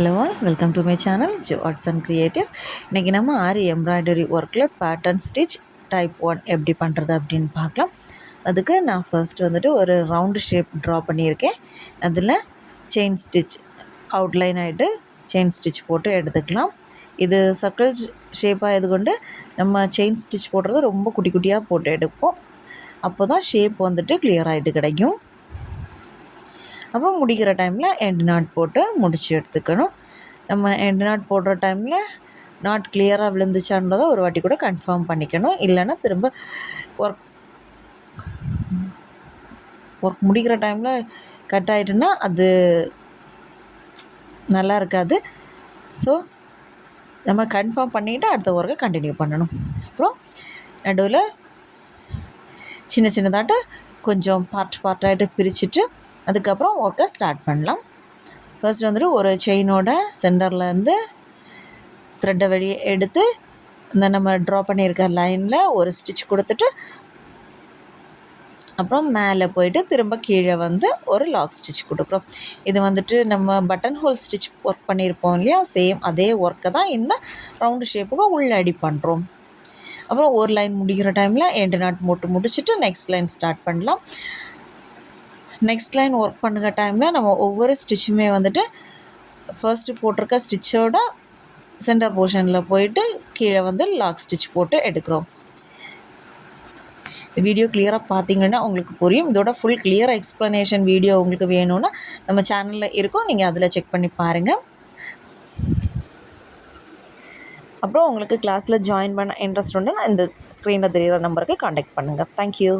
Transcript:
Hello welcome to my channel Joe arts and creatives. இன்றைக்கி நம்ம ஆரி embroidery ஒர்க்கில் pattern stitch type 1 எப்படி பண்ணுறது அப்படின்னு பார்க்கலாம். அதுக்கு நான் ஃபர்ஸ்ட் வந்துட்டு ஒரு ரவுண்டு ஷேப் ட்ரா பண்ணியிருக்கேன். அதில் செயின் ஸ்டிச் அவுட்லைன் ஆகிட்டு செயின் ஸ்டிச் போட்டு எடுத்துக்கலாம். இது சர்க்கிள் ஷேப்பாக இது கொண்டு நம்ம செயின் ஸ்டிச் போடுறது ரொம்ப குட்டி குட்டியாக போட்டு எடுப்போம். அப்போ தான் ஷேப் வந்துட்டு கிளியர் ஆகிட்டு கிடைக்கும். அப்புறம் முடிக்கிற டைமில் எண்ட் நாட் போட்டு முடித்து எடுத்துக்கணும். நம்ம எண்ட் நாட் போடுற டைமில் நாட் கிளியராக விழுந்துச்சான்றதை ஒரு வாட்டி கூட கன்ஃபார்ம் பண்ணிக்கணும். இல்லைன்னா திரும்ப ஒர்க் முடிக்கிற டைமில் கட் ஆகிட்டுன்னா அது நல்லா இருக்காது. ஸோ நம்ம கன்ஃபார்ம் பண்ணிவிட்டு அடுத்த ஒர்க்கை கண்டினியூ பண்ணணும். அப்புறம் நடுவில் சின்ன சின்னதாட்டு கொஞ்சம் பார்ட்டாகிட்டு பிரிச்சுட்டு அதுக்கப்புறம் ஒர்க்கை ஸ்டார்ட் பண்ணலாம். ஃபர்ஸ்ட் வந்துட்டு ஒரு செயினோட சென்டர்லேருந்து த்ரெட்டை வெளியே எடுத்து இந்த நம்ம ட்ரா பண்ணியிருக்க லைனில் ஒரு ஸ்டிச் கொடுத்துட்டு அப்புறம் மேலே போயிட்டு திரும்ப கீழே வந்து ஒரு லாக் ஸ்டிச் கொடுக்குறோம். இது வந்துட்டு நம்ம பட்டன் ஹோல் ஸ்டிச் ஒர்க் பண்ணியிருப்போம் இல்லையா, சேம் அதே ஒர்க்கை தான் இந்த ரவுண்டு ஷேப்புக்கு உள்ளடி பண்ணுறோம். அப்புறம் ஒரு லைன் முடிக்கிற டைமில் எண்டு நாட் போட்டு முடிச்சுட்டு நெக்ஸ்ட் லைன் ஸ்டார்ட் பண்ணலாம். நெக்ஸ்ட் லைன் ஒர்க் பண்ணுற டைமில் நம்ம ஒவ்வொரு ஸ்டிச்சுமே வந்துட்டு ஃபர்ஸ்ட்டு போட்டிருக்க ஸ்டிச்சோட சென்டர் போர்ஷனில் போயிட்டு கீழே வந்து லாக் ஸ்டிச் போட்டு எடுக்கிறோம். வீடியோ கிளியராக பார்த்தீங்கன்னா உங்களுக்கு புரியும். இதோட ஃபுல் கிளியர் எக்ஸ்ப்ளனேஷன் வீடியோ உங்களுக்கு வேணும்னா நம்ம சேனலில் இருக்கும், நீங்கள் அதில் செக் பண்ணி பாருங்கள். அப்புறம் உங்களுக்கு கிளாஸில் ஜாயின் பண்ண இன்ட்ரெஸ்ட் உண்டுன்னா இந்த ஸ்க்ரீனில் தெரிகிற நம்பருக்கு காண்டாக்ட் பண்ணுங்கள். தேங்க்யூ.